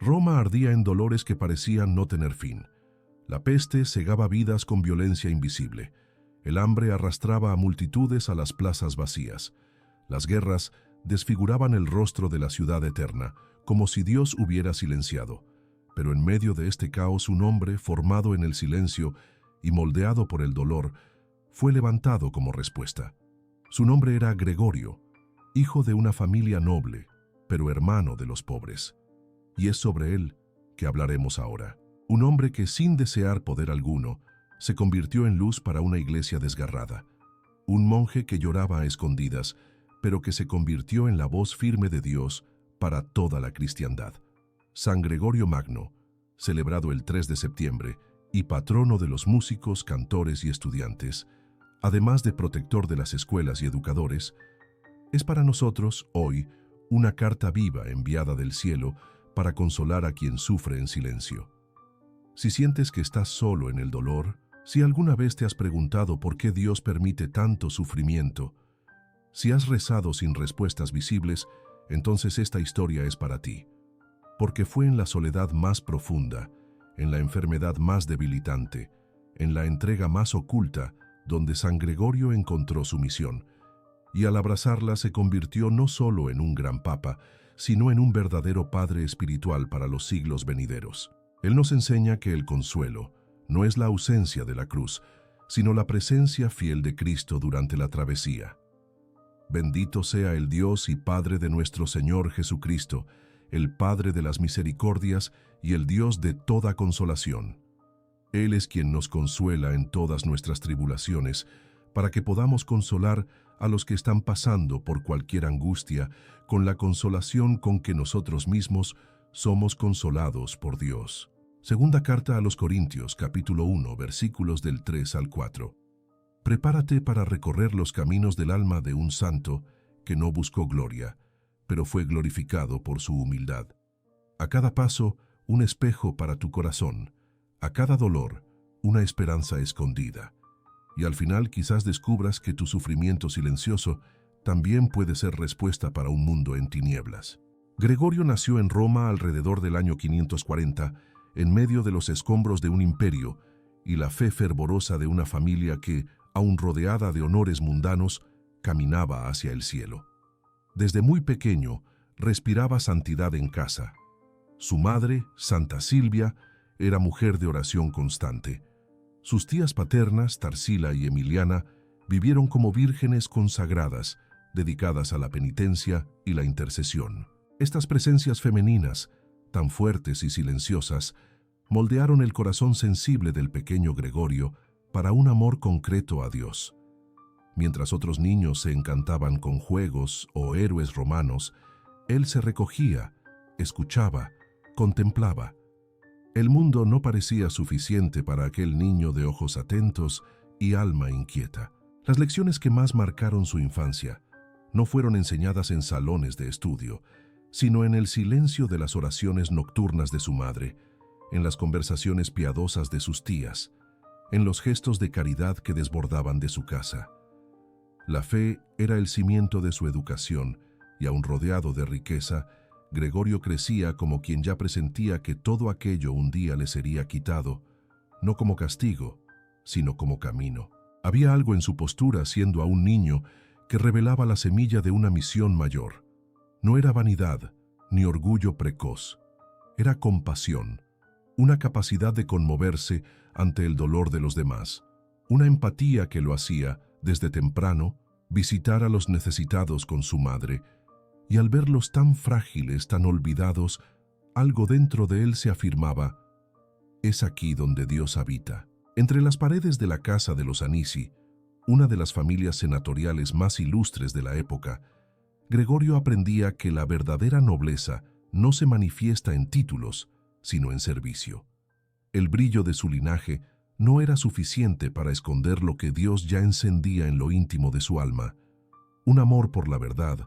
Roma ardía en dolores que parecían no tener fin. La peste cegaba vidas con violencia invisible. El hambre arrastraba a multitudes a las plazas vacías. Las guerras desfiguraban el rostro de la ciudad eterna, como si Dios hubiera silenciado. Pero en medio de este caos, un hombre formado en el silencio y moldeado por el dolor fue levantado como respuesta. Su nombre era Gregorio, hijo de una familia noble, pero hermano de los pobres. Y es sobre él que hablaremos ahora. Un hombre que, sin desear poder alguno, se convirtió en luz para una iglesia desgarrada. Un monje que lloraba a escondidas, pero que se convirtió en la voz firme de Dios para toda la cristiandad. San Gregorio Magno, celebrado el 3 de septiembre y patrono de los músicos, cantores y estudiantes, además de protector de las escuelas y educadores, es para nosotros, hoy, una carta viva enviada del cielo para consolar a quien sufre en silencio. Si sientes que estás solo en el dolor, si alguna vez te has preguntado por qué Dios permite tanto sufrimiento, si has rezado sin respuestas visibles, entonces esta historia es para ti. Porque fue en la soledad más profunda, en la enfermedad más debilitante, en la entrega más oculta, donde San Gregorio encontró su misión, y al abrazarla se convirtió no solo en un gran papa, sino en un verdadero padre espiritual para los siglos venideros. Él nos enseña que el consuelo no es la ausencia de la cruz, sino la presencia fiel de Cristo durante la travesía. Bendito sea el Dios y Padre de nuestro Señor Jesucristo, el Padre de las misericordias y el Dios de toda consolación. Él es quien nos consuela en todas nuestras tribulaciones, para que podamos consolar a los que están pasando por cualquier angustia con la consolación con que nosotros mismos somos consolados por Dios. Segunda carta a los Corintios, capítulo 1, versículos del 3 al 4. Prepárate para recorrer los caminos del alma de un santo que no buscó gloria, pero fue glorificado por su humildad. A cada paso, un espejo para tu corazón. A cada dolor, una esperanza escondida. Y al final quizás descubras que tu sufrimiento silencioso también puede ser respuesta para un mundo en tinieblas. Gregorio nació en Roma alrededor del año 540, en medio de los escombros de un imperio y la fe fervorosa de una familia que, aun rodeada de honores mundanos, caminaba hacia el cielo. Desde muy pequeño, respiraba santidad en casa. Su madre, Santa Silvia, era mujer de oración constante. Sus tías paternas, Tarsila y Emiliana, vivieron como vírgenes consagradas, dedicadas a la penitencia y la intercesión. Estas presencias femeninas, tan fuertes y silenciosas, moldearon el corazón sensible del pequeño Gregorio para un amor concreto a Dios. Mientras otros niños se encantaban con juegos o héroes romanos, él se recogía, escuchaba, contemplaba. El mundo no parecía suficiente para aquel niño de ojos atentos y alma inquieta. Las lecciones que más marcaron su infancia no fueron enseñadas en salones de estudio, sino en el silencio de las oraciones nocturnas de su madre, en las conversaciones piadosas de sus tías, en los gestos de caridad que desbordaban de su casa. La fe era el cimiento de su educación, y aun rodeado de riqueza, Gregorio crecía como quien ya presentía que todo aquello un día le sería quitado, no como castigo, sino como camino. Había algo en su postura, siendo aún niño, que revelaba la semilla de una misión mayor. No era vanidad, ni orgullo precoz. Era compasión, una capacidad de conmoverse ante el dolor de los demás, una empatía que lo hacía, desde temprano, visitar a los necesitados con su madre, y al verlos tan frágiles, tan olvidados, algo dentro de él se afirmaba: es aquí donde Dios habita. Entre las paredes de la casa de los Anici, una de las familias senatoriales más ilustres de la época, Gregorio aprendía que la verdadera nobleza no se manifiesta en títulos, sino en servicio. El brillo de su linaje no era suficiente para esconder lo que Dios ya encendía en lo íntimo de su alma: un amor por la verdad,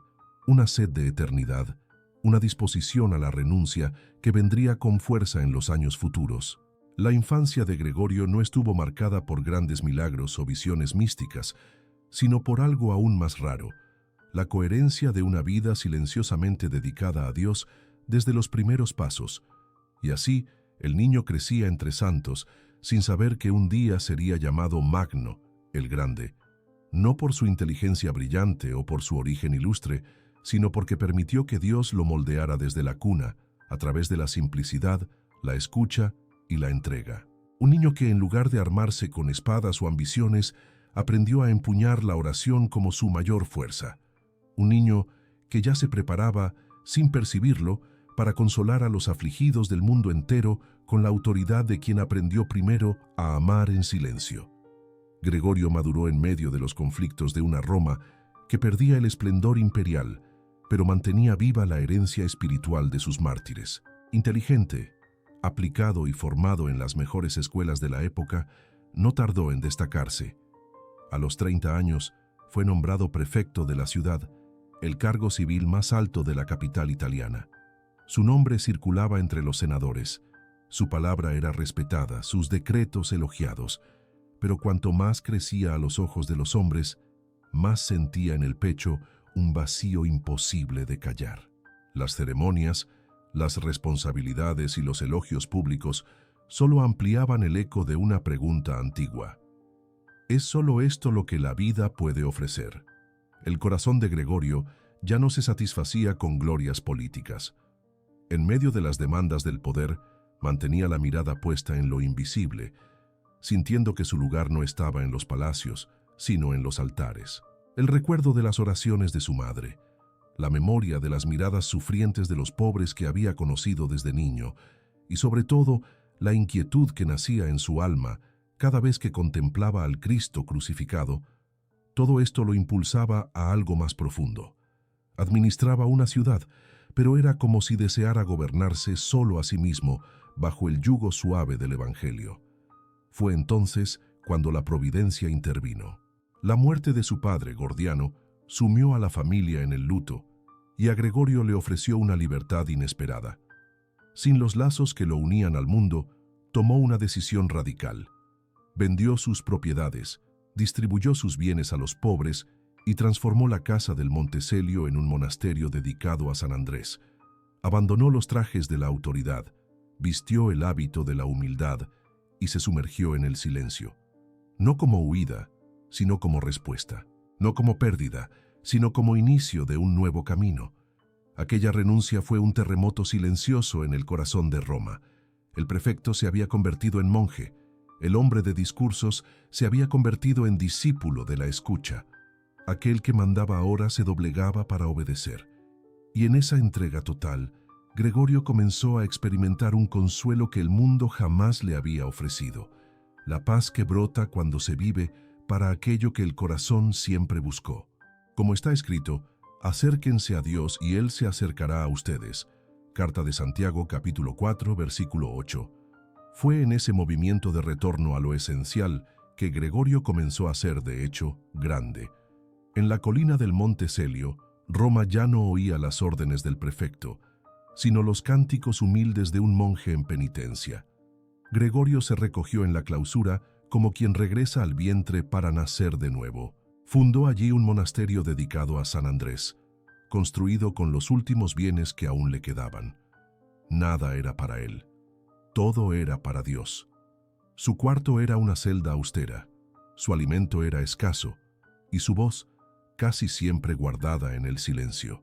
una sed de eternidad, una disposición a la renuncia que vendría con fuerza en los años futuros. La infancia de Gregorio no estuvo marcada por grandes milagros o visiones místicas, sino por algo aún más raro: la coherencia de una vida silenciosamente dedicada a Dios desde los primeros pasos, Y así, el niño crecía entre santos, sin saber que un día sería llamado Magno, el Grande, no por su inteligencia brillante o por su origen ilustre, sino porque permitió que Dios lo moldeara desde la cuna, a través de la simplicidad, la escucha y la entrega. Un niño que, en lugar de armarse con espadas o ambiciones, aprendió a empuñar la oración como su mayor fuerza. Un niño que ya se preparaba, sin percibirlo, para consolar a los afligidos del mundo entero con la autoridad de quien aprendió primero a amar en silencio. Gregorio maduró en medio de los conflictos de una Roma que perdía el esplendor imperial, pero mantenía viva la herencia espiritual de sus mártires. Inteligente, aplicado y formado en las mejores escuelas de la época, no tardó en destacarse. A los 30 años fue nombrado prefecto de la ciudad, el cargo civil más alto de la capital italiana. Su nombre circulaba entre los senadores, su palabra era respetada, sus decretos elogiados, pero cuanto más crecía a los ojos de los hombres, más sentía en el pecho un vacío imposible de callar. Las ceremonias, las responsabilidades y los elogios públicos solo ampliaban el eco de una pregunta antigua. ¿Es solo esto lo que la vida puede ofrecer? El corazón de Gregorio ya no se satisfacía con glorias políticas. En medio de las demandas del poder, mantenía la mirada puesta en lo invisible, sintiendo que su lugar no estaba en los palacios, sino en los altares. El recuerdo de las oraciones de su madre, la memoria de las miradas sufrientes de los pobres que había conocido desde niño, y sobre todo, la inquietud que nacía en su alma cada vez que contemplaba al Cristo crucificado, todo esto lo impulsaba a algo más profundo. Administraba una ciudad, pero era como si deseara gobernarse solo a sí mismo bajo el yugo suave del Evangelio. Fue entonces cuando la providencia intervino. La muerte de su padre, Gordiano, sumió a la familia en el luto, y a Gregorio le ofreció una libertad inesperada. Sin los lazos que lo unían al mundo, tomó una decisión radical. Vendió sus propiedades, distribuyó sus bienes a los pobres y transformó la casa del Monteselio en un monasterio dedicado a San Andrés. Abandonó los trajes de la autoridad, vistió el hábito de la humildad y se sumergió en el silencio. No como huida, sino como respuesta. No como pérdida, sino como inicio de un nuevo camino. Aquella renuncia fue un terremoto silencioso en el corazón de Roma. El prefecto se había convertido en monje. El hombre de discursos se había convertido en discípulo de la escucha. Aquel que mandaba ahora se doblegaba para obedecer. Y en esa entrega total, Gregorio comenzó a experimentar un consuelo que el mundo jamás le había ofrecido. La paz que brota cuando se vive para aquello que el corazón siempre buscó. Como está escrito, acérquense a Dios y Él se acercará a ustedes. Carta de Santiago, capítulo 4, versículo 8. Fue en ese movimiento de retorno a lo esencial que Gregorio comenzó a ser, de hecho, grande. En la colina del Monte Celio, Roma ya no oía las órdenes del prefecto, sino los cánticos humildes de un monje en penitencia. Gregorio se recogió en la clausura como quien regresa al vientre para nacer de nuevo. Fundó allí un monasterio dedicado a San Andrés, construido con los últimos bienes que aún le quedaban. Nada era para él, todo era para Dios. Su cuarto era una celda austera, su alimento era escaso, y su voz casi siempre guardada en el silencio.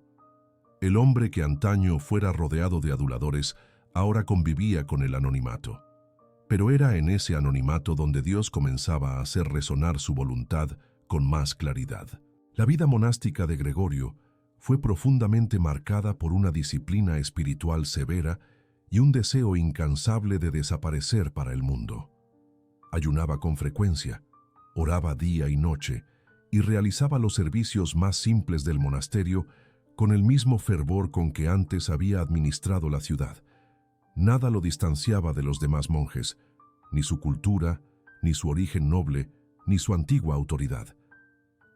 El hombre que antaño fuera rodeado de aduladores, ahora convivía con el anonimato. Pero era en ese anonimato donde Dios comenzaba a hacer resonar su voluntad con más claridad. La vida monástica de Gregorio fue profundamente marcada por una disciplina espiritual severa y un deseo incansable de desaparecer para el mundo. Ayunaba con frecuencia, oraba día y noche y realizaba los servicios más simples del monasterio con el mismo fervor con que antes había administrado la ciudad. Nada lo distanciaba de los demás monjes, ni su cultura, ni su origen noble, ni su antigua autoridad.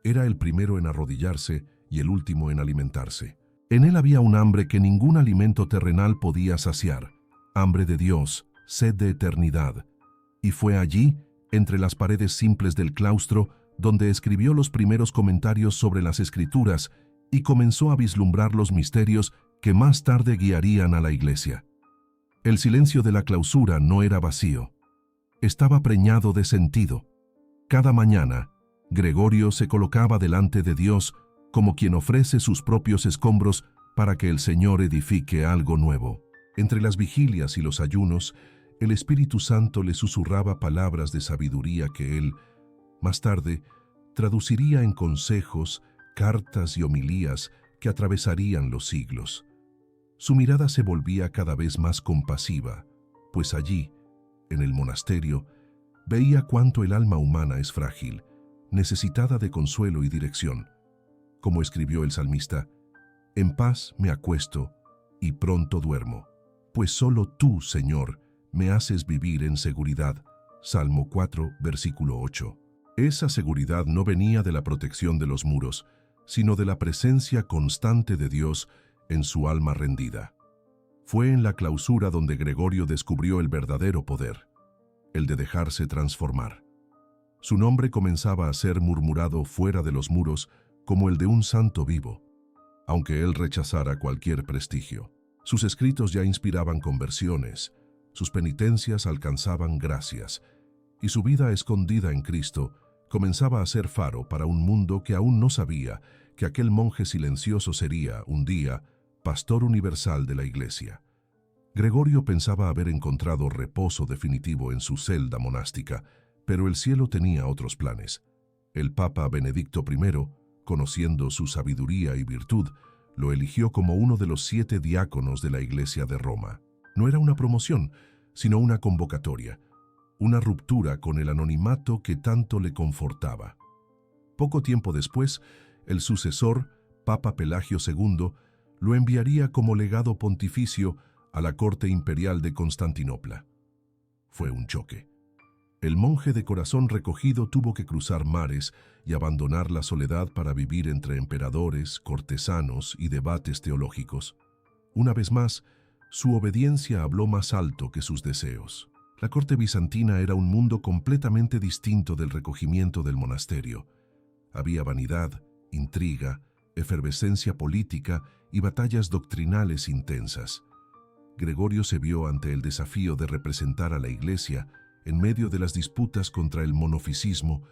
Era el primero en arrodillarse y el último en alimentarse. En él había un hambre que ningún alimento terrenal podía saciar, hambre de Dios, sed de eternidad. Y fue allí, entre las paredes simples del claustro, donde escribió los primeros comentarios sobre las Escrituras y comenzó a vislumbrar los misterios que más tarde guiarían a la Iglesia. El silencio de la clausura no era vacío. Estaba preñado de sentido. Cada mañana, Gregorio se colocaba delante de Dios como quien ofrece sus propios escombros para que el Señor edifique algo nuevo. Entre las vigilias y los ayunos, el Espíritu Santo le susurraba palabras de sabiduría que él, más tarde, traduciría en consejos, cartas y homilías que atravesarían los siglos. Su mirada se volvía cada vez más compasiva, pues allí, en el monasterio, veía cuánto el alma humana es frágil, necesitada de consuelo y dirección. Como escribió el salmista, «En paz me acuesto y pronto duermo, pues solo tú, Señor, me haces vivir en seguridad». Salmo 4, versículo 8. Esa seguridad no venía de la protección de los muros, sino de la presencia constante de Dios en su alma rendida. Fue en la clausura donde Gregorio descubrió el verdadero poder, el de dejarse transformar. Su nombre comenzaba a ser murmurado fuera de los muros como el de un santo vivo, aunque él rechazara cualquier prestigio. Sus escritos ya inspiraban conversiones, sus penitencias alcanzaban gracias, y su vida escondida en Cristo comenzaba a ser faro para un mundo que aún no sabía que aquel monje silencioso sería, un día, pastor universal de la Iglesia. Gregorio pensaba haber encontrado reposo definitivo en su celda monástica, pero el cielo tenía otros planes. El Papa Benedicto I, conociendo su sabiduría y virtud, lo eligió como uno de los 7 diáconos de la Iglesia de Roma. No era una promoción, sino una convocatoria, una ruptura con el anonimato que tanto le confortaba. Poco tiempo después, el sucesor, Papa Pelagio II, lo enviaría como legado pontificio a la corte imperial de Constantinopla. Fue un choque. El monje de corazón recogido tuvo que cruzar mares y abandonar la soledad para vivir entre emperadores, cortesanos y debates teológicos. Una vez más, su obediencia habló más alto que sus deseos. La corte bizantina era un mundo completamente distinto del recogimiento del monasterio. Había vanidad, intriga, efervescencia política y batallas doctrinales intensas. Gregorio se vio ante el desafío de representar a la Iglesia en medio de las disputas contra el monofisismo,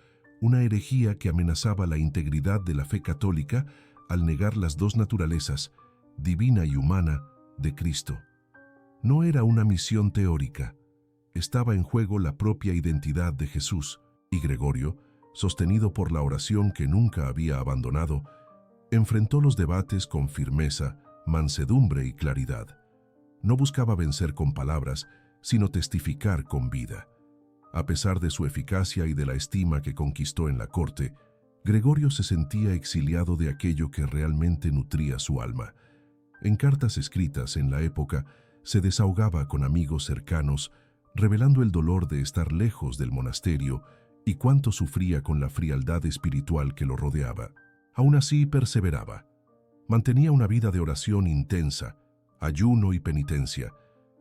una herejía que amenazaba la integridad de la fe católica al negar las dos naturalezas, divina y humana, de Cristo. No era una misión teórica. Estaba en juego la propia identidad de Jesús, y Gregorio, sostenido por la oración que nunca había abandonado, enfrentó los debates con firmeza, mansedumbre y claridad. No buscaba vencer con palabras, sino testificar con vida. A pesar de su eficacia y de la estima que conquistó en la corte, Gregorio se sentía exiliado de aquello que realmente nutría su alma. En cartas escritas en la época, se desahogaba con amigos cercanos, revelando el dolor de estar lejos del monasterio y cuánto sufría con la frialdad espiritual que lo rodeaba. Aún así perseveraba. Mantenía una vida de oración intensa, ayuno y penitencia,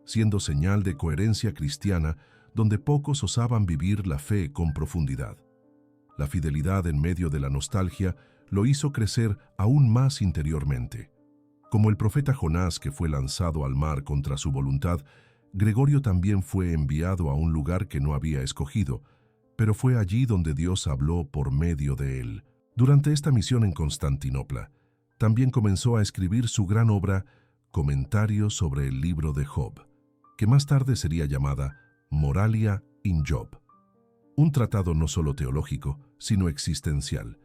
siendo señal de coherencia cristiana donde pocos osaban vivir la fe con profundidad. La fidelidad en medio de la nostalgia lo hizo crecer aún más interiormente. Como el profeta Jonás que fue lanzado al mar contra su voluntad, Gregorio también fue enviado a un lugar que no había escogido, pero fue allí donde Dios habló por medio de él. Durante esta misión en Constantinopla, también comenzó a escribir su gran obra Comentarios sobre el libro de Job, que más tarde sería llamada Moralia in Job. Un tratado no solo teológico, sino existencial.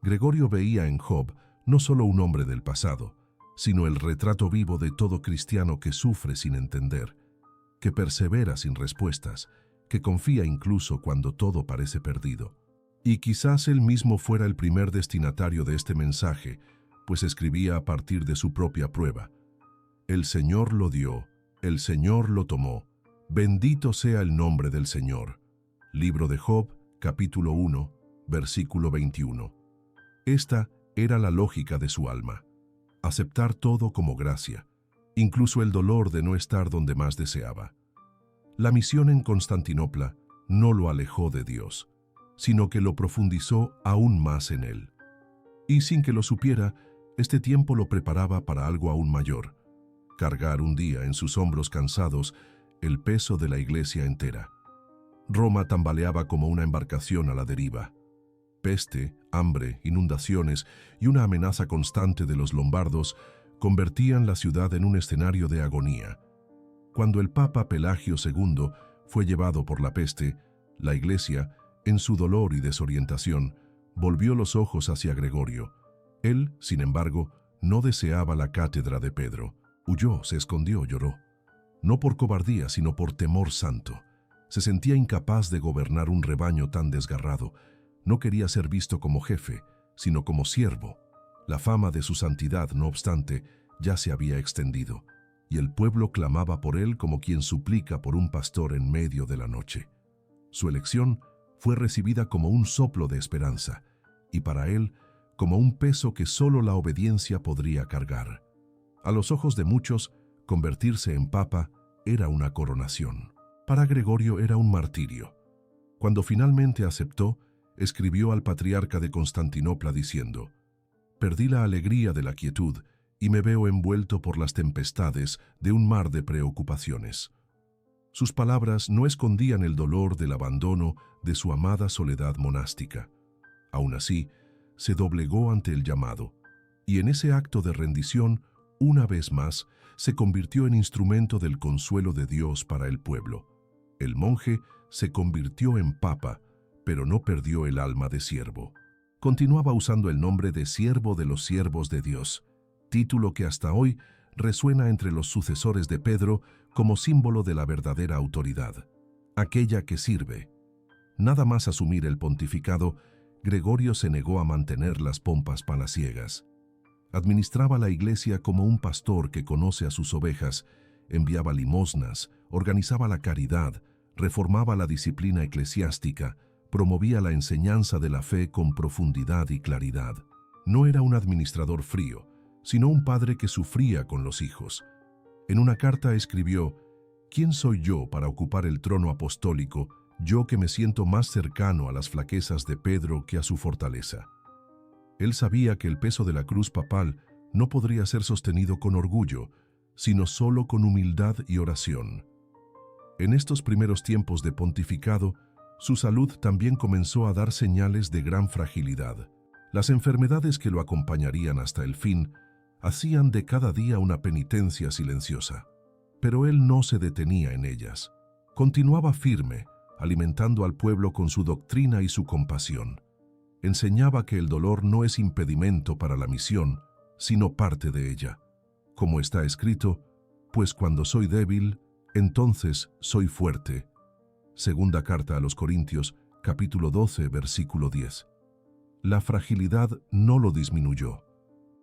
Gregorio veía en Job no solo un hombre del pasado, sino el retrato vivo de todo cristiano que sufre sin entender, que persevera sin respuestas, que confía incluso cuando todo parece perdido. Y quizás él mismo fuera el primer destinatario de este mensaje, pues escribía a partir de su propia prueba. El Señor lo dio, el Señor lo tomó. Bendito sea el nombre del Señor. Libro de Job, capítulo 1, versículo 21. Esta era la lógica de su alma. Aceptar todo como gracia, incluso el dolor de no estar donde más deseaba. La misión en Constantinopla no lo alejó de Dios, sino que lo profundizó aún más en él. Y sin que lo supiera, este tiempo lo preparaba para algo aún mayor. cargar un día en sus hombros cansados el peso de la iglesia entera. Roma tambaleaba como una embarcación a la deriva. Peste, hambre, inundaciones y una amenaza constante de los lombardos convertían la ciudad en un escenario de agonía. Cuando el Papa Pelagio II fue llevado por la peste, la Iglesia, en su dolor y desorientación, volvió los ojos hacia Gregorio. Él, sin embargo, no deseaba la cátedra de Pedro. Huyó, se escondió, lloró. No por cobardía, sino por temor santo. Se sentía incapaz de gobernar un rebaño tan desgarrado. No quería ser visto como jefe, sino como siervo. La fama de su santidad, no obstante, ya se había extendido, y el pueblo clamaba por él como quien suplica por un pastor en medio de la noche. Su elección fue recibida como un soplo de esperanza, y para él como un peso que solo la obediencia podría cargar. A los ojos de muchos, convertirse en papa era una coronación. Para Gregorio era un martirio. Cuando finalmente aceptó, escribió al patriarca de Constantinopla diciendo: «Perdí la alegría de la quietud y me veo envuelto por las tempestades de un mar de preocupaciones». Sus palabras no escondían el dolor del abandono de su amada soledad monástica. Aún así, se doblegó ante el llamado, y en ese acto de rendición, una vez más, se convirtió en instrumento del consuelo de Dios para el pueblo. El monje se convirtió en papa, pero no perdió el alma de siervo. Continuaba usando el nombre de siervo de los siervos de Dios, título que hasta hoy resuena entre los sucesores de Pedro como símbolo de la verdadera autoridad, aquella que sirve. Nada más asumir el pontificado, Gregorio se negó a mantener las pompas palaciegas. Administraba la iglesia como un pastor que conoce a sus ovejas, enviaba limosnas, organizaba la caridad, reformaba la disciplina eclesiástica, promovía la enseñanza de la fe con profundidad y claridad. No era un administrador frío, sino un padre que sufría con los hijos. En una carta escribió: «¿Quién soy yo para ocupar el trono apostólico, yo que me siento más cercano a las flaquezas de Pedro que a su fortaleza?» Él sabía que el peso de la cruz papal no podría ser sostenido con orgullo, sino solo con humildad y oración. En estos primeros tiempos de pontificado, su salud también comenzó a dar señales de gran fragilidad. Las enfermedades que lo acompañarían hasta el fin hacían de cada día una penitencia silenciosa. Pero él no se detenía en ellas. Continuaba firme, alimentando al pueblo con su doctrina y su compasión. Enseñaba que el dolor no es impedimento para la misión, sino parte de ella. Como está escrito: «Pues cuando soy débil, entonces soy fuerte». Segunda carta a los Corintios, capítulo 12, versículo 10. La fragilidad no lo disminuyó.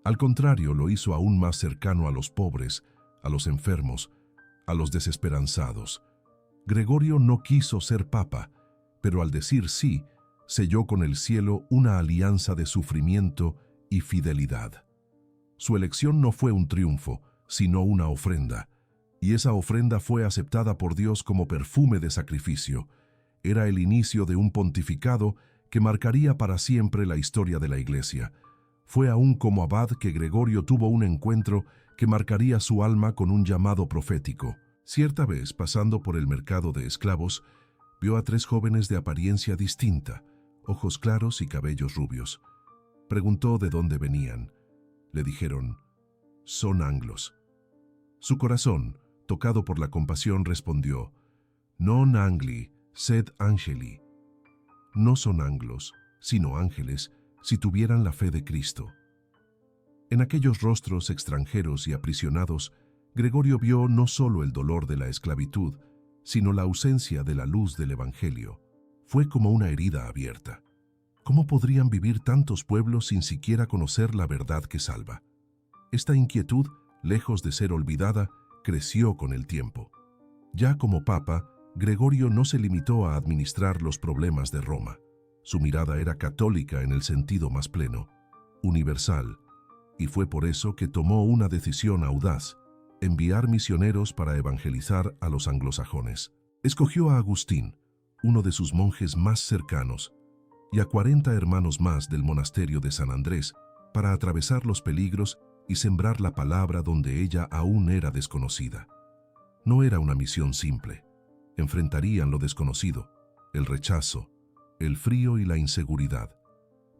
Al contrario, lo hizo aún más cercano a los pobres, a los enfermos, a los desesperanzados. Gregorio no quiso ser papa, pero al decir sí, selló con el cielo una alianza de sufrimiento y fidelidad. Su elección no fue un triunfo, sino una ofrenda, y esa ofrenda fue aceptada por Dios como perfume de sacrificio. Era el inicio de un pontificado que marcaría para siempre la historia de la Iglesia. Fue aún como abad que Gregorio tuvo un encuentro que marcaría su alma con un llamado profético. Cierta vez, pasando por el mercado de esclavos, vio a 3 jóvenes de apariencia distinta, ojos claros y cabellos rubios. Preguntó de dónde venían. Le dijeron: «Son anglos». Su corazón, tocado por la compasión, respondió: «Non angli, sed angeli». No son anglos, sino ángeles, si tuvieran la fe de Cristo. En aquellos rostros extranjeros y aprisionados, Gregorio vio no solo el dolor de la esclavitud, sino la ausencia de la luz del Evangelio. Fue como una herida abierta. ¿Cómo podrían vivir tantos pueblos sin siquiera conocer la verdad que salva? Esta inquietud, lejos de ser olvidada, creció con el tiempo. Ya como papa, Gregorio no se limitó a administrar los problemas de Roma. Su mirada era católica en el sentido más pleno, universal, y fue por eso que tomó una decisión audaz: enviar misioneros para evangelizar a los anglosajones. Escogió a Agustín, uno de sus monjes más cercanos, y a 40 hermanos más del monasterio de San Andrés para atravesar los peligros y sembrar la palabra donde ella aún era desconocida. No era una misión simple. Enfrentarían lo desconocido, el rechazo, el frío y la inseguridad.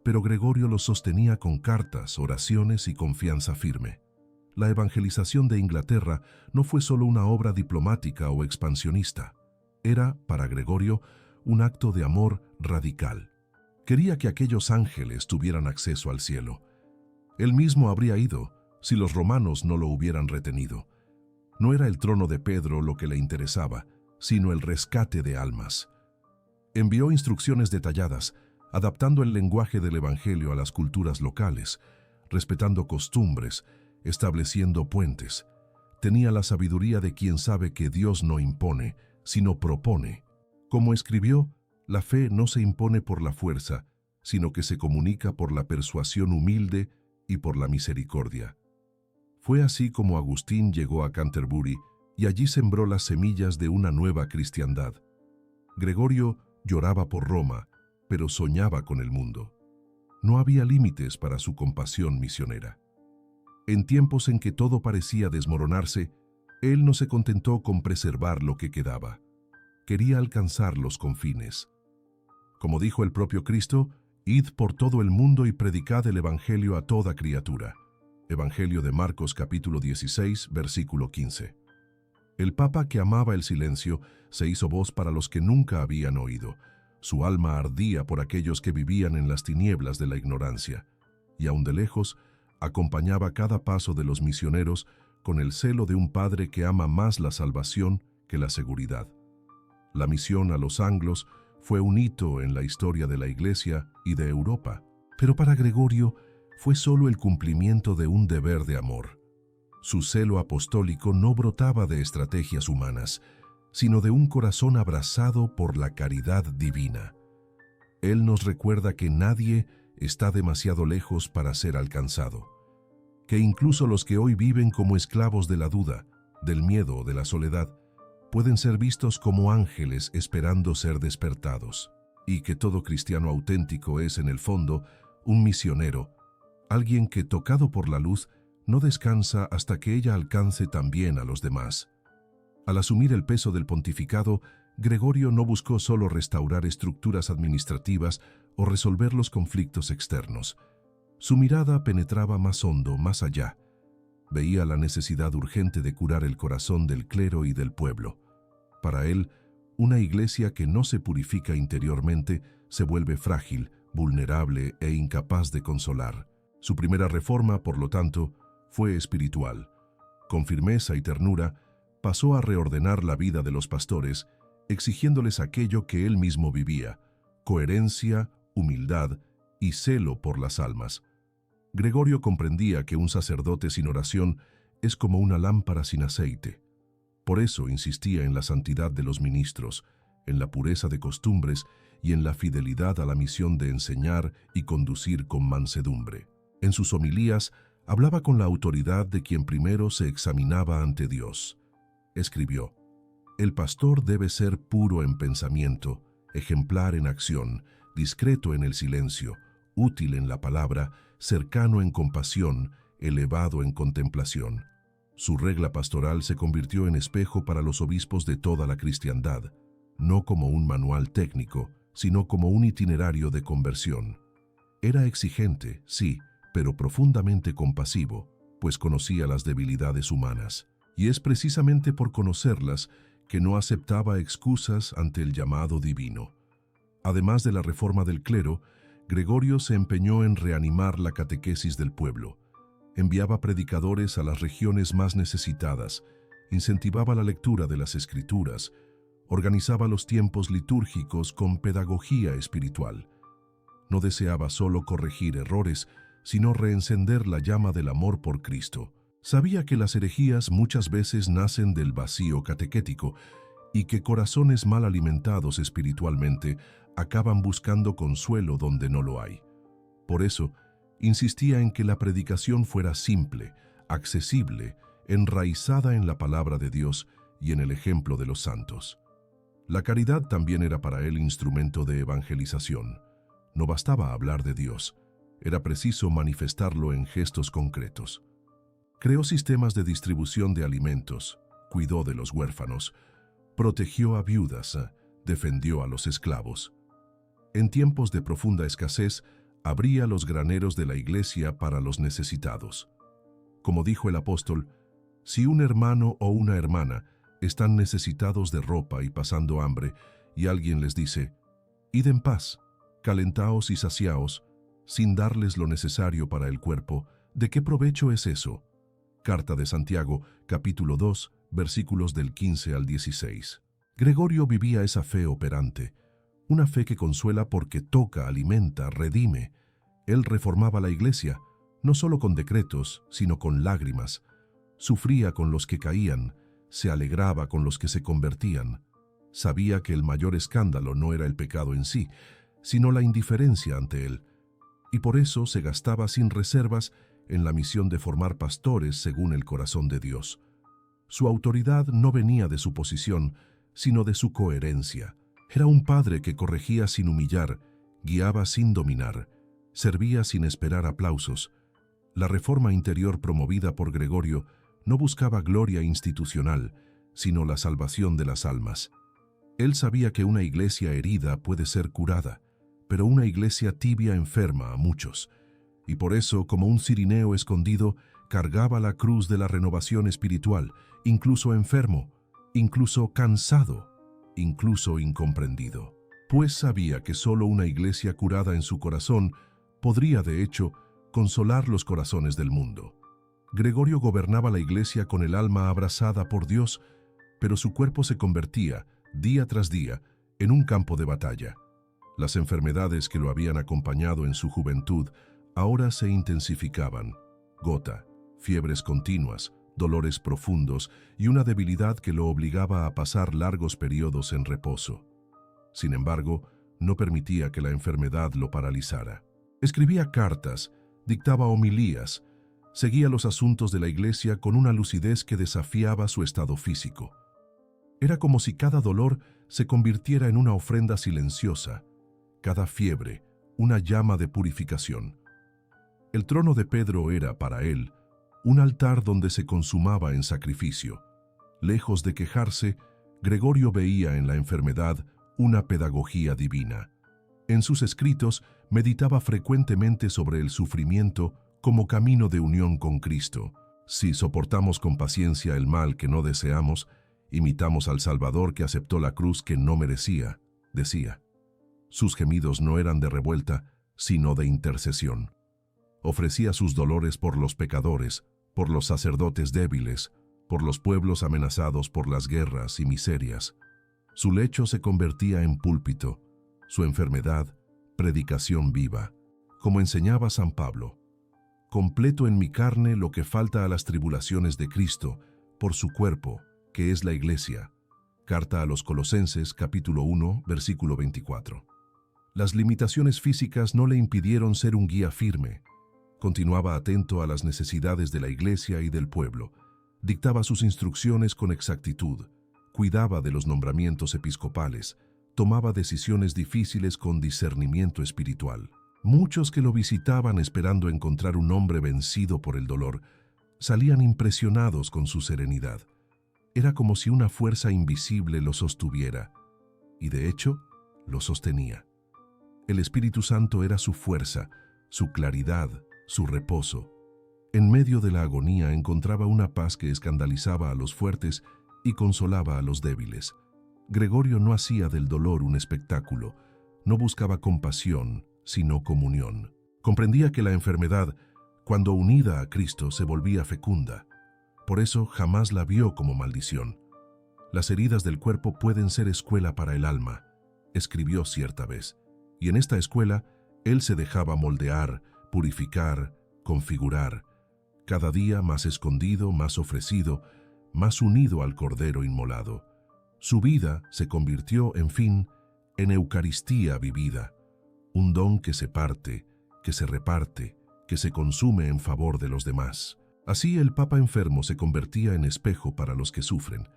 Pero Gregorio los sostenía con cartas, oraciones y confianza firme. La evangelización de Inglaterra no fue solo una obra diplomática o expansionista. Era, para Gregorio, un acto de amor radical. Quería que aquellos ángeles tuvieran acceso al cielo. Él mismo habría ido si los romanos no lo hubieran retenido. No era el trono de Pedro lo que le interesaba, sino el rescate de almas. Envió instrucciones detalladas, adaptando el lenguaje del Evangelio a las culturas locales, respetando costumbres, estableciendo puentes. Tenía la sabiduría de quien sabe que Dios no impone, sino propone. Como escribió, la fe no se impone por la fuerza, sino que se comunica por la persuasión humilde y por la misericordia. Fue así como Agustín llegó a Canterbury y allí sembró las semillas de una nueva cristiandad. Gregorio lloraba por Roma, pero soñaba con el mundo. No había límites para su compasión misionera. En tiempos en que todo parecía desmoronarse, él no se contentó con preservar lo que quedaba. Quería alcanzar los confines. Como dijo el propio Cristo, id por todo el mundo y predicad el Evangelio a toda criatura. Evangelio de Marcos capítulo 16, versículo 15. El Papa, que amaba el silencio, se hizo voz para los que nunca habían oído. Su alma ardía por aquellos que vivían en las tinieblas de la ignorancia, y aun de lejos, acompañaba cada paso de los misioneros con el celo de un padre que ama más la salvación que la seguridad. La misión a los anglos fue un hito en la historia de la Iglesia y de Europa, pero para Gregorio fue solo el cumplimiento de un deber de amor. Su celo apostólico no brotaba de estrategias humanas, sino de un corazón abrazado por la caridad divina. Él nos recuerda que nadie está demasiado lejos para ser alcanzado, que incluso los que hoy viven como esclavos de la duda, del miedo o de la soledad, pueden ser vistos como ángeles esperando ser despertados, y que todo cristiano auténtico es, en el fondo, un misionero, alguien que, tocado por la luz, no descansa hasta que ella alcance también a los demás. Al asumir el peso del pontificado, Gregorio no buscó solo restaurar estructuras administrativas o resolver los conflictos externos. Su mirada penetraba más hondo, más allá. Veía la necesidad urgente de curar el corazón del clero y del pueblo. Para él, una iglesia que no se purifica interiormente se vuelve frágil, vulnerable e incapaz de consolar. Su primera reforma, por lo tanto, fue espiritual. Con firmeza y ternura, pasó a reordenar la vida de los pastores, exigiéndoles aquello que él mismo vivía: coherencia, humildad y celo por las almas. Gregorio comprendía que un sacerdote sin oración es como una lámpara sin aceite. Por eso insistía en la santidad de los ministros, en la pureza de costumbres y en la fidelidad a la misión de enseñar y conducir con mansedumbre. En sus homilías hablaba con la autoridad de quien primero se examinaba ante Dios. Escribió: el pastor debe ser puro en pensamiento, ejemplar en acción, discreto en el silencio, útil en la palabra, cercano en compasión, elevado en contemplación. Su regla pastoral se convirtió en espejo para los obispos de toda la cristiandad, no como un manual técnico, sino como un itinerario de conversión. Era exigente, sí, pero profundamente compasivo, pues conocía las debilidades humanas. Y es precisamente por conocerlas que no aceptaba excusas ante el llamado divino. Además de la reforma del clero, Gregorio se empeñó en reanimar la catequesis del pueblo. Enviaba predicadores a las regiones más necesitadas, incentivaba la lectura de las Escrituras, organizaba los tiempos litúrgicos con pedagogía espiritual. No deseaba solo corregir errores, sino reencender la llama del amor por Cristo. Sabía que las herejías muchas veces nacen del vacío catequético y que corazones mal alimentados espiritualmente acaban buscando consuelo donde no lo hay. Por eso, insistía en que la predicación fuera simple, accesible, enraizada en la palabra de Dios y en el ejemplo de los santos. La caridad también era para él instrumento de evangelización. No bastaba hablar de Dios, era preciso manifestarlo en gestos concretos. Creó sistemas de distribución de alimentos, cuidó de los huérfanos, protegió a viudas, defendió a los esclavos. En tiempos de profunda escasez, abría los graneros de la iglesia para los necesitados. Como dijo el apóstol, si un hermano o una hermana están necesitados de ropa y pasando hambre, y alguien les dice, id en paz, calentaos y saciaos, sin darles lo necesario para el cuerpo, ¿de qué provecho es eso? Carta de Santiago, capítulo 2, versículos del 15 al 16. Gregorio vivía esa fe operante, una fe que consuela porque toca, alimenta, redime. Él reformaba la iglesia, no solo con decretos, sino con lágrimas. Sufría con los que caían, se alegraba con los que se convertían. Sabía que el mayor escándalo no era el pecado en sí, sino la indiferencia ante él, y por eso se gastaba sin reservas en la misión de formar pastores según el corazón de Dios. Su autoridad no venía de su posición, sino de su coherencia. Era un padre que corregía sin humillar, guiaba sin dominar, servía sin esperar aplausos. La reforma interior promovida por Gregorio no buscaba gloria institucional, sino la salvación de las almas. Él sabía que una iglesia herida puede ser curada, pero una iglesia tibia enferma a muchos. Y por eso, como un cirineo escondido, cargaba la cruz de la renovación espiritual, incluso enfermo, incluso cansado, incluso incomprendido. Pues sabía que solo una iglesia curada en su corazón podría, de hecho, consolar los corazones del mundo. Gregorio gobernaba la iglesia con el alma abrazada por Dios, pero su cuerpo se convertía, día tras día, en un campo de batalla. Las enfermedades que lo habían acompañado en su juventud ahora se intensificaban. Gota, fiebres continuas, dolores profundos y una debilidad que lo obligaba a pasar largos periodos en reposo. Sin embargo, no permitía que la enfermedad lo paralizara. Escribía cartas, dictaba homilías, seguía los asuntos de la iglesia con una lucidez que desafiaba su estado físico. Era como si cada dolor se convirtiera en una ofrenda silenciosa, cada fiebre, una llama de purificación. El trono de Pedro era, para él, un altar donde se consumaba en sacrificio. Lejos de quejarse, Gregorio veía en la enfermedad una pedagogía divina. En sus escritos meditaba frecuentemente sobre el sufrimiento como camino de unión con Cristo. Si soportamos con paciencia el mal que no deseamos, imitamos al Salvador que aceptó la cruz que no merecía, decía. Sus gemidos no eran de revuelta, sino de intercesión. Ofrecía sus dolores por los pecadores, por los sacerdotes débiles, por los pueblos amenazados por las guerras y miserias. Su lecho se convertía en púlpito, su enfermedad, predicación viva. Como enseñaba San Pablo, completo en mi carne lo que falta a las tribulaciones de Cristo, por su cuerpo, que es la Iglesia. Carta a los Colosenses, capítulo 1, versículo 24. Las limitaciones físicas no le impidieron ser un guía firme. Continuaba atento a las necesidades de la iglesia y del pueblo, dictaba sus instrucciones con exactitud, cuidaba de los nombramientos episcopales, tomaba decisiones difíciles con discernimiento espiritual. Muchos que lo visitaban esperando encontrar un hombre vencido por el dolor, salían impresionados con su serenidad. Era como si una fuerza invisible lo sostuviera, y de hecho, lo sostenía. El Espíritu Santo era su fuerza, su claridad, su reposo. En medio de la agonía encontraba una paz que escandalizaba a los fuertes y consolaba a los débiles. Gregorio no hacía del dolor un espectáculo, no buscaba compasión, sino comunión. Comprendía que la enfermedad, cuando unida a Cristo, se volvía fecunda. Por eso jamás la vio como maldición. Las heridas del cuerpo pueden ser escuela para el alma, escribió cierta vez. Y en esta escuela, él se dejaba moldear, purificar, configurar, cada día más escondido, más ofrecido, más unido al Cordero inmolado. Su vida se convirtió, en fin, en Eucaristía vivida, un don que se parte, que se reparte, que se consume en favor de los demás. Así el Papa enfermo se convertía en espejo para los que sufren.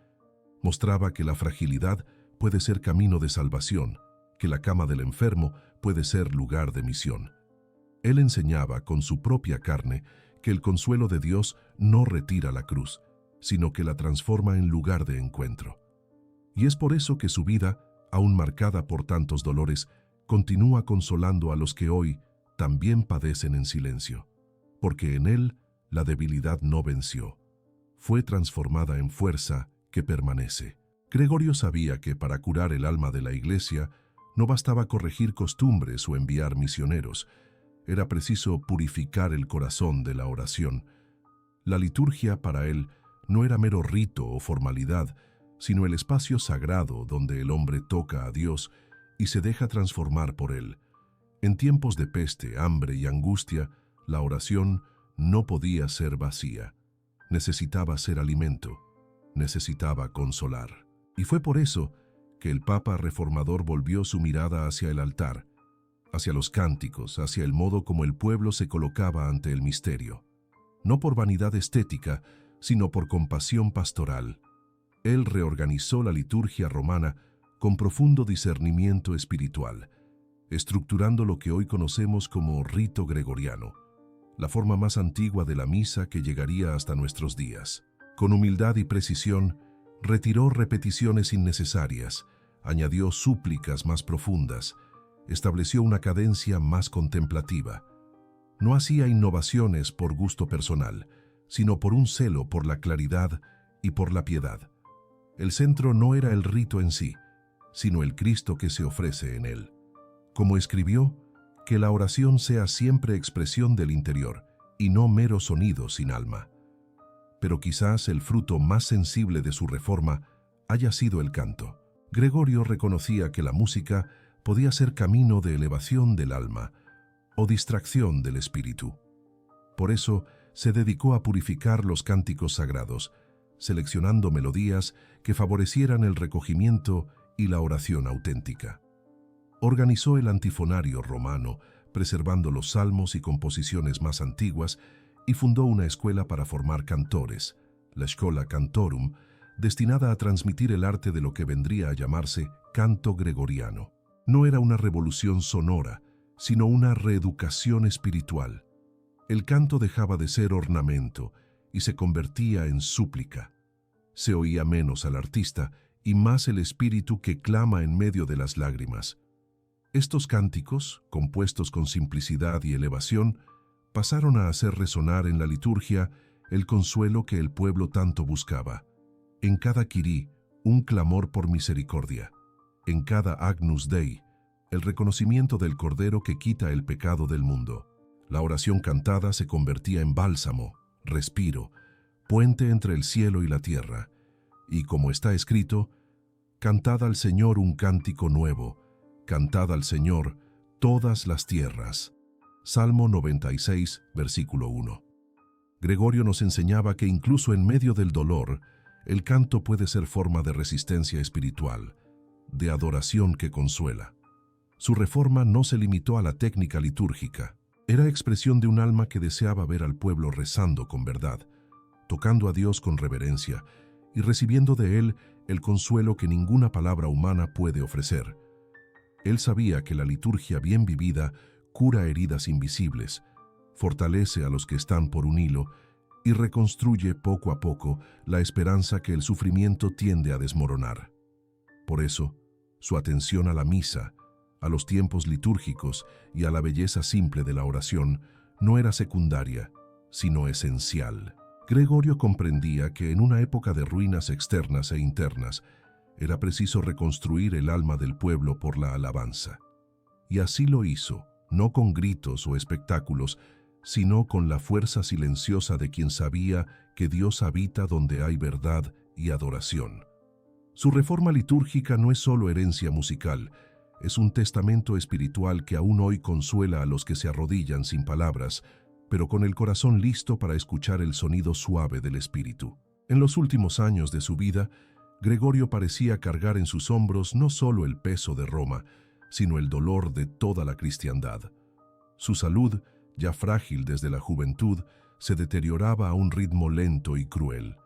Mostraba que la fragilidad puede ser camino de salvación, que la cama del enfermo puede ser lugar de misión. Él enseñaba con su propia carne que el consuelo de Dios no retira la cruz, sino que la transforma en lugar de encuentro. Y es por eso que su vida, aún marcada por tantos dolores, continúa consolando a los que hoy también padecen en silencio, porque en él la debilidad no venció, fue transformada en fuerza que permanece. Gregorio sabía que para curar el alma de la Iglesia no bastaba corregir costumbres o enviar misioneros, era preciso purificar el corazón de la oración. La liturgia para él no era mero rito o formalidad, sino el espacio sagrado donde el hombre toca a Dios y se deja transformar por él. En tiempos de peste, hambre y angustia, la oración no podía ser vacía. Necesitaba ser alimento, necesitaba consolar. Y fue por eso que el Papa reformador volvió su mirada hacia el altar, hacia los cánticos, hacia el modo como el pueblo se colocaba ante el misterio. No por vanidad estética, sino por compasión pastoral. Él reorganizó la liturgia romana con profundo discernimiento espiritual, estructurando lo que hoy conocemos como rito gregoriano, la forma más antigua de la misa que llegaría hasta nuestros días. Con humildad y precisión, retiró repeticiones innecesarias, añadió súplicas más profundas, estableció una cadencia más contemplativa. No hacía innovaciones por gusto personal, sino por un celo por la claridad y por la piedad. El centro no era el rito en sí, sino el Cristo que se ofrece en él. Como escribió, que la oración sea siempre expresión del interior y no mero sonido sin alma. Pero quizás el fruto más sensible de su reforma haya sido el canto. Gregorio reconocía que la música podía ser camino de elevación del alma o distracción del espíritu. Por eso se dedicó a purificar los cánticos sagrados, seleccionando melodías que favorecieran el recogimiento y la oración auténtica. Organizó el antifonario romano, preservando los salmos y composiciones más antiguas, y fundó una escuela para formar cantores, la Schola Cantorum, destinada a transmitir el arte de lo que vendría a llamarse canto gregoriano. No era una revolución sonora, sino una reeducación espiritual. El canto dejaba de ser ornamento y se convertía en súplica. Se oía menos al artista y más el espíritu que clama en medio de las lágrimas. Estos cánticos, compuestos con simplicidad y elevación, pasaron a hacer resonar en la liturgia el consuelo que el pueblo tanto buscaba. En cada Kyrie, un clamor por misericordia. En cada Agnus Dei, el reconocimiento del Cordero que quita el pecado del mundo. La oración cantada se convertía en bálsamo, respiro, puente entre el cielo y la tierra. Y como está escrito, cantad al Señor un cántico nuevo, cantad al Señor todas las tierras. Salmo 96, versículo 1. Gregorio nos enseñaba que incluso en medio del dolor, el canto puede ser forma de resistencia espiritual, de adoración que consuela. Su reforma no se limitó a la técnica litúrgica. Era expresión de un alma que deseaba ver al pueblo rezando con verdad, tocando a Dios con reverencia y recibiendo de Él el consuelo que ninguna palabra humana puede ofrecer. Él sabía que la liturgia bien vivida cura heridas invisibles, fortalece a los que están por un hilo y reconstruye poco a poco la esperanza que el sufrimiento tiende a desmoronar. Por eso, su atención a la misa, a los tiempos litúrgicos y a la belleza simple de la oración no era secundaria, sino esencial. Gregorio comprendía que en una época de ruinas externas e internas, era preciso reconstruir el alma del pueblo por la alabanza. Y así lo hizo, no con gritos o espectáculos, sino con la fuerza silenciosa de quien sabía que Dios habita donde hay verdad y adoración. Su reforma litúrgica no es solo herencia musical, es un testamento espiritual que aún hoy consuela a los que se arrodillan sin palabras, pero con el corazón listo para escuchar el sonido suave del Espíritu. En los últimos años de su vida, Gregorio parecía cargar en sus hombros no solo el peso de Roma, sino el dolor de toda la cristiandad. Su salud, ya frágil desde la juventud, se deterioraba a un ritmo lento y cruel.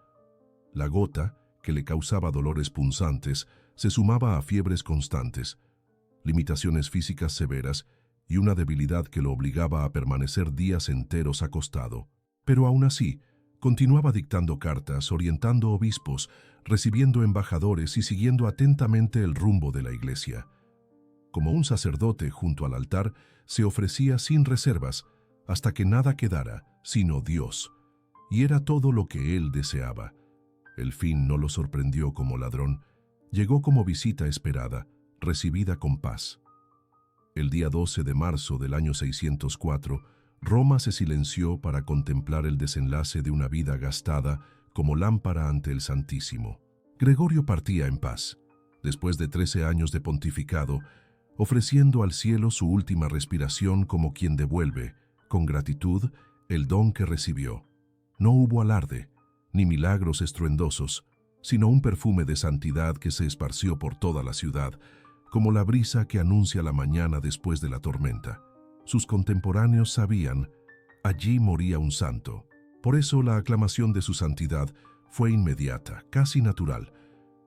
La gota, que le causaba dolores punzantes, se sumaba a fiebres constantes, limitaciones físicas severas y una debilidad que lo obligaba a permanecer días enteros acostado. Pero aún así, Continuaba dictando cartas, orientando obispos, recibiendo embajadores y siguiendo atentamente el rumbo de la iglesia. Como un sacerdote junto al altar, se ofrecía sin reservas hasta que nada quedara, sino Dios. Y era todo lo que él deseaba. El fin no lo sorprendió como ladrón. Llegó como visita esperada, recibida con paz. El día 12 de marzo del año 604, Roma se silenció para contemplar el desenlace de una vida gastada como lámpara ante el Santísimo. Gregorio partía en paz, después de 13 años de pontificado, ofreciendo al cielo su última respiración como quien devuelve, con gratitud, el don que recibió. No hubo alarde, ni milagros estruendosos, sino un perfume de santidad que se esparció por toda la ciudad, como la brisa que anuncia la mañana después de la tormenta. Sus contemporáneos sabían, allí moría un santo. Por eso la aclamación de su santidad fue inmediata, casi natural,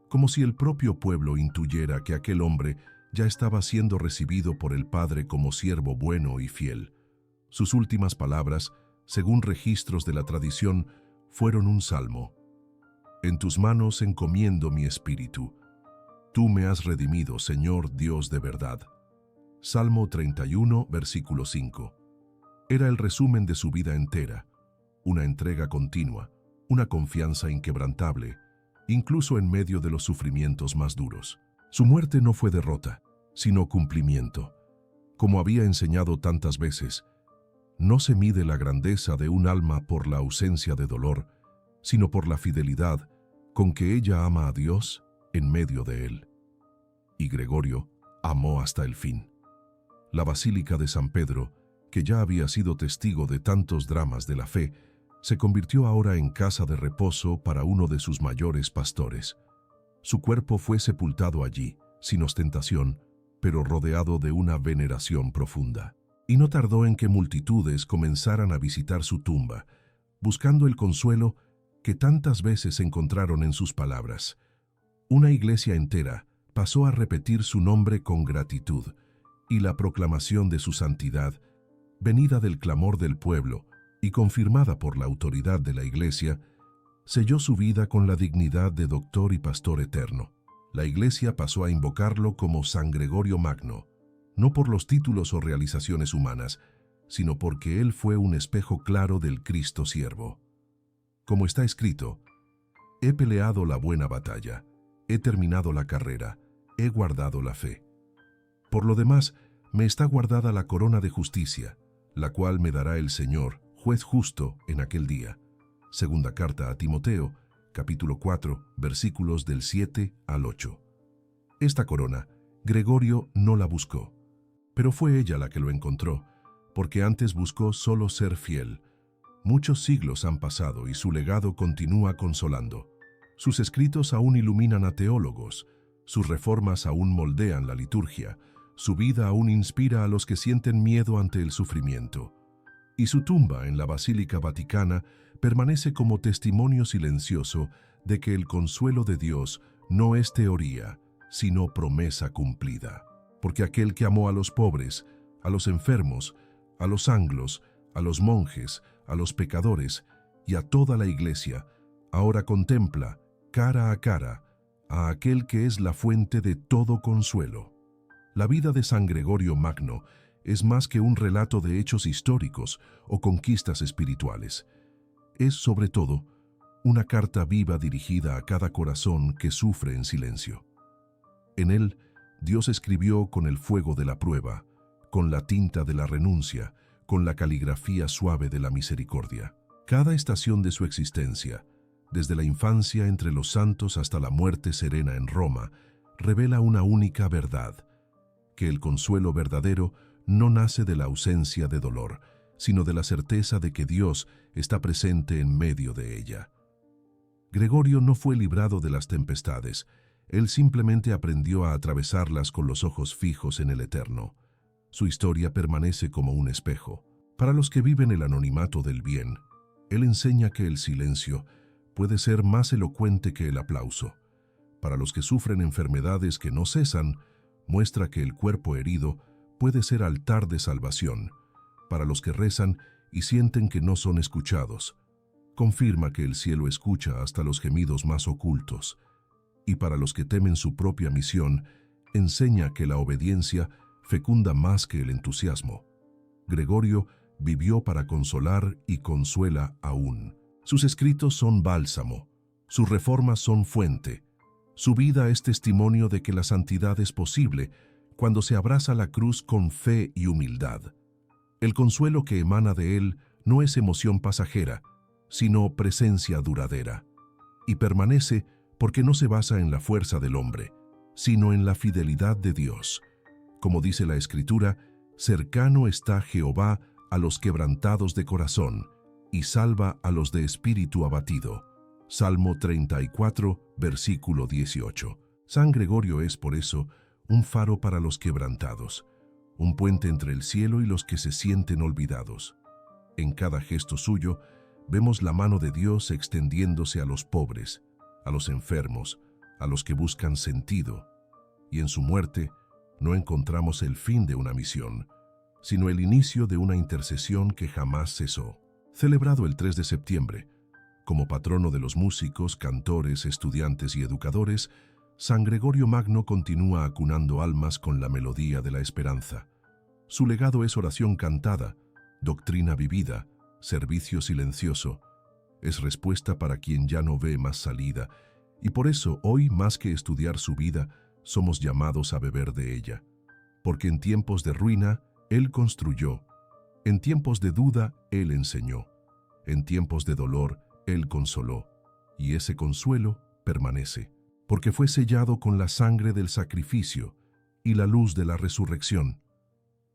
como si el propio pueblo intuyera que aquel hombre ya estaba siendo recibido por el Padre como siervo bueno y fiel. Sus últimas palabras, según registros de la tradición, fueron un salmo. En tus manos encomiendo mi espíritu. Tú me has redimido, Señor Dios de verdad. Salmo 31, versículo 5. Era el resumen de su vida entera, una entrega continua, una confianza inquebrantable, incluso en medio de los sufrimientos más duros. Su muerte no fue derrota, sino cumplimiento. Como había enseñado tantas veces, no se mide la grandeza de un alma por la ausencia de dolor, sino por la fidelidad con que ella ama a Dios en medio de él. Y Gregorio amó hasta el fin. La Basílica de San Pedro, que ya había sido testigo de tantos dramas de la fe, se convirtió ahora en casa de reposo para uno de sus mayores pastores. Su cuerpo fue sepultado allí, sin ostentación, pero rodeado de una veneración profunda. Y no tardó en que multitudes comenzaran a visitar su tumba, buscando el consuelo que tantas veces encontraron en sus palabras. Una iglesia entera pasó a repetir su nombre con gratitud, y la proclamación de su santidad, venida del clamor del pueblo y confirmada por la autoridad de la iglesia, selló su vida con la dignidad de doctor y pastor eterno. La iglesia pasó a invocarlo como San Gregorio Magno, no por los títulos o realizaciones humanas, sino porque él fue un espejo claro del Cristo siervo. Como está escrito, he peleado la buena batalla, he terminado la carrera, he guardado la fe. Por lo demás, me está guardada la corona de justicia, la cual me dará el Señor, juez justo, en aquel día. Segunda carta a Timoteo, capítulo 4, versículos del 7 al 8. Esta corona, Gregorio no la buscó, pero fue ella la que lo encontró, porque antes buscó solo ser fiel. Muchos siglos han pasado y su legado continúa consolando. Sus escritos aún iluminan a teólogos, sus reformas aún moldean la liturgia, su vida aún inspira a los que sienten miedo ante el sufrimiento. Y su tumba en la Basílica Vaticana permanece como testimonio silencioso de que el consuelo de Dios no es teoría, sino promesa cumplida. Porque aquel que amó a los pobres, a los enfermos, a los anglos, a los monjes, a los pecadores y a toda la iglesia, ahora contempla, cara a cara, a aquel que es la fuente de todo consuelo. La vida de San Gregorio Magno es más que un relato de hechos históricos o conquistas espirituales. Es, sobre todo, una carta viva dirigida a cada corazón que sufre en silencio. En él, Dios escribió con el fuego de la prueba, con la tinta de la renuncia, con la caligrafía suave de la misericordia. Cada estación de su existencia, desde la infancia entre los santos hasta la muerte serena en Roma, revela una única verdad, que el consuelo verdadero no nace de la ausencia de dolor, sino de la certeza de que Dios está presente en medio de ella. Gregorio no fue librado de las tempestades, él simplemente aprendió a atravesarlas con los ojos fijos en el eterno. Su historia permanece como un espejo. Para los que viven el anonimato del bien, él enseña que el silencio puede ser más elocuente que el aplauso. Para los que sufren enfermedades que no cesan, muestra que el cuerpo herido puede ser altar de salvación. Para los que rezan y sienten que no son escuchados, confirma que el cielo escucha hasta los gemidos más ocultos, y para los que temen su propia misión, enseña que la obediencia fecunda más que el entusiasmo. Gregorio vivió para consolar y consuela aún. Sus escritos son bálsamo, sus reformas son fuente, su vida es testimonio de que la santidad es posible cuando se abraza la cruz con fe y humildad. El consuelo que emana de él no es emoción pasajera, sino presencia duradera, y permanece porque no se basa en la fuerza del hombre, sino en la fidelidad de Dios. Como dice la Escritura, cercano está Jehová a los quebrantados de corazón, y salva a los de espíritu abatido. Salmo 34, versículo 18. San Gregorio es, por eso, un faro para los quebrantados, un puente entre el cielo y los que se sienten olvidados. En cada gesto suyo, vemos la mano de Dios extendiéndose a los pobres, a los enfermos, a los que buscan sentido, y en su muerte no encontramos el fin de una misión, sino el inicio de una intercesión que jamás cesó. Celebrado el 3 de septiembre, como patrono de los músicos, cantores, estudiantes y educadores, San Gregorio Magno continúa acunando almas con la melodía de la esperanza. Su legado es oración cantada, doctrina vivida, servicio silencioso. Es respuesta para quien ya no ve más salida, y por eso hoy, más que estudiar su vida, somos llamados a beber de ella. Porque en tiempos de ruina, Él construyó. En tiempos de duda, Él enseñó. En tiempos de dolor, Él consoló. Y ese consuelo permanece, porque fue sellado con la sangre del sacrificio y la luz de la resurrección.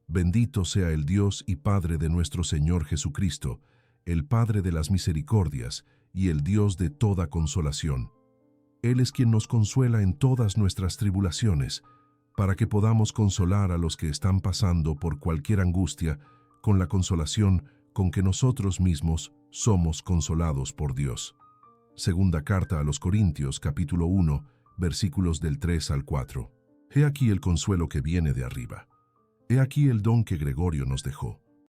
Bendito sea el Dios y Padre de nuestro Señor Jesucristo, el Padre de las misericordias y el Dios de toda consolación. Él es quien nos consuela en todas nuestras tribulaciones, para que podamos consolar a los que están pasando por cualquier angustia con la consolación con que nosotros mismos somos consolados por Dios. Segunda carta a los Corintios, capítulo 1, versículos del 3 al 4. He aquí el consuelo que viene de arriba. He aquí el don que Gregorio nos dejó.